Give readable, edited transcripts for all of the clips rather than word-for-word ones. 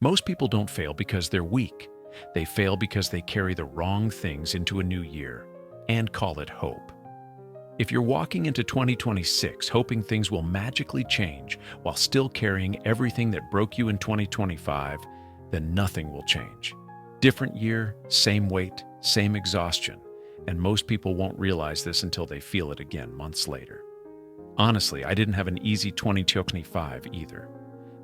Most people don't fail because they're weak. They fail because they carry the wrong things into a new year and call it hope. If you're walking into 2026 hoping things will magically change while still carrying everything that broke you in 2025, then nothing will change. Different year, same weight, same exhaustion, and most people won't realize this until they feel it again months later. Honestly, I didn't have an easy 2025 either.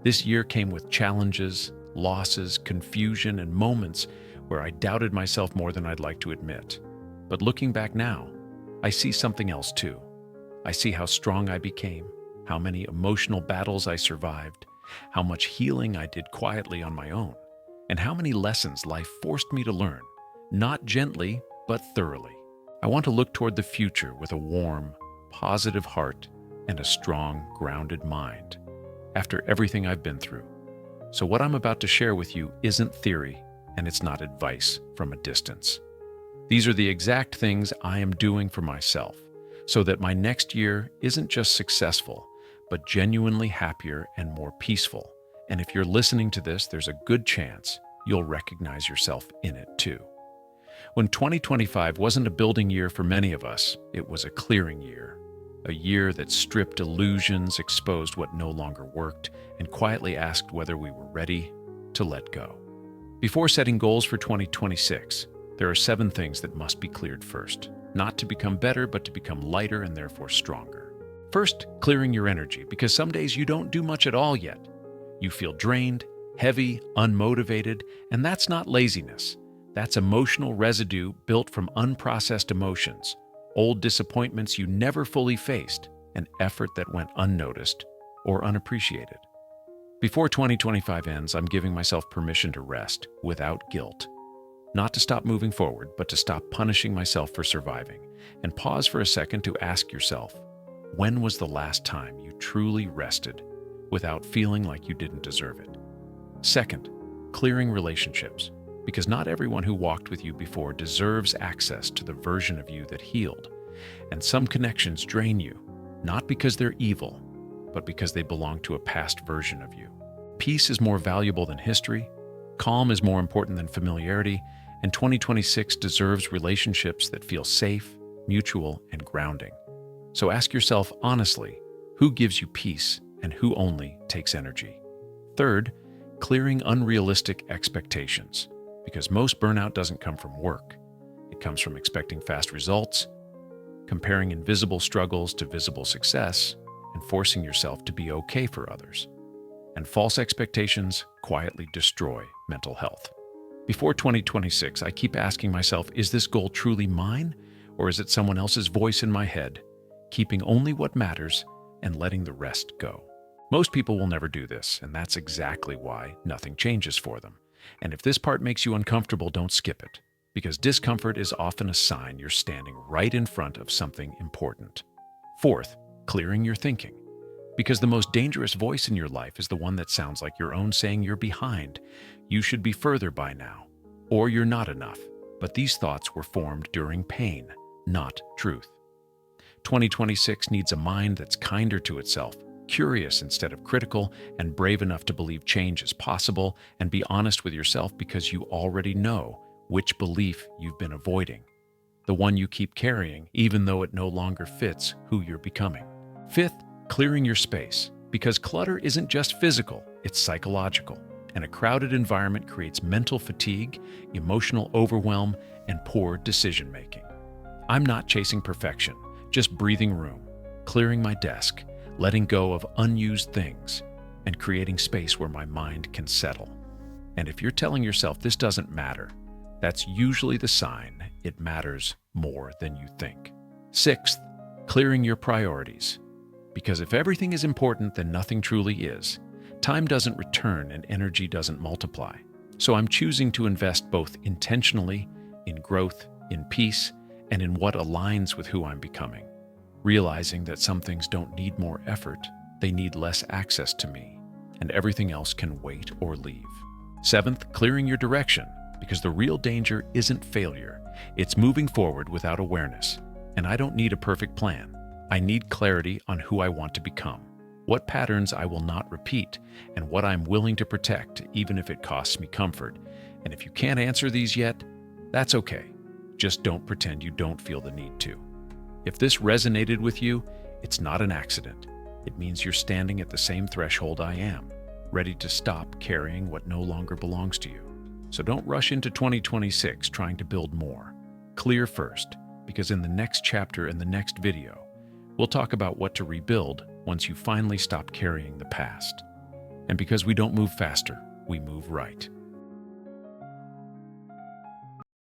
This year came with challenges, losses, confusion, and moments where I doubted myself more than I'd like to admit. But looking back now, I see something else too. I see how strong I became, how many emotional battles I survived, how much healing I did quietly on my own, and how many lessons life forced me to learn, not gently, but thoroughly. I want to look toward the future with a warm, positive heart and a strong, grounded mind after everything I've been through. So what I'm about to share with you isn't theory, and it's not advice from a distance. These are the exact things I am doing for myself so that my next year isn't just successful, but genuinely happier and more peaceful. And if you're listening to this, there's a good chance you'll recognize yourself in it too. When 2025 wasn't a building year for many of us, it was a clearing year. A year that stripped illusions, exposed what no longer worked, and quietly asked whether we were ready to let go. Before setting goals for 2026, there are 7 things that must be cleared first, not to become better, but to become lighter and therefore stronger. First, clearing your energy, because some days you don't do much at all yet. You feel drained, heavy, unmotivated, and that's not laziness. That's emotional residue built from unprocessed emotions, old disappointments you never fully faced, and effort that went unnoticed or unappreciated. Before 2025 ends, I'm giving myself permission to rest without guilt. Not to stop moving forward, but to stop punishing myself for surviving, and pause for a second to ask yourself, when was the last time you truly rested without feeling like you didn't deserve it? Second, clearing relationships, because not everyone who walked with you before deserves access to the version of you that healed. And some connections drain you, not because they're evil, but because they belong to a past version of you. Peace is more valuable than history, calm is more important than familiarity, and 2026 deserves relationships that feel safe, mutual, and grounding. So ask yourself honestly, who gives you peace and who only takes energy? Third, clearing unrealistic expectations, because most burnout doesn't come from work. It comes from expecting fast results, comparing invisible struggles to visible success, and forcing yourself to be okay for others. And false expectations quietly destroy mental health. Before 2026, I keep asking myself, is this goal truly mine, or is it someone else's voice in my head, keeping only what matters and letting the rest go? Most people will never do this, and that's exactly why nothing changes for them. And if this part makes you uncomfortable, don't skip it, because discomfort is often a sign you're standing right in front of something important. Fourth, clearing your thinking, because the most dangerous voice in your life is the one that sounds like your own, saying you're behind, you should be further by now, or you're not enough. But these thoughts were formed during pain, not truth. 2026 needs a mind that's kinder to itself, curious instead of critical, and brave enough to believe change is possible and be honest with yourself, because you already know which belief you've been avoiding, the one you keep carrying even though it no longer fits who you're becoming. Fifth, clearing your space, because clutter isn't just physical, it's psychological, and a crowded environment creates mental fatigue, emotional overwhelm, and poor decision-making. I'm not chasing perfection, just breathing room, clearing my desk, letting go of unused things, and creating space where my mind can settle. And if you're telling yourself this doesn't matter, that's usually the sign it matters more than you think. Sixth, clearing your priorities, because if everything is important, then nothing truly is. Time doesn't return and energy doesn't multiply. So I'm choosing to invest both intentionally in growth, in peace, and in what aligns with who I'm becoming, realizing that some things don't need more effort, they need less access to me, and everything else can wait or leave. Seventh, clearing your direction, because the real danger isn't failure, it's moving forward without awareness. And I don't need a perfect plan. I need clarity on who I want to become, what patterns I will not repeat, and what I'm willing to protect, even if it costs me comfort. And if you can't answer these yet, that's okay. Just don't pretend you don't feel the need to. If this resonated with you, it's not an accident. It means you're standing at the same threshold I am, ready to stop carrying what no longer belongs to you. So don't rush into 2026 trying to build more. Clear first, because in the next chapter and the next video, we'll talk about what to rebuild once you finally stop carrying the past. And because we don't move faster, we move right.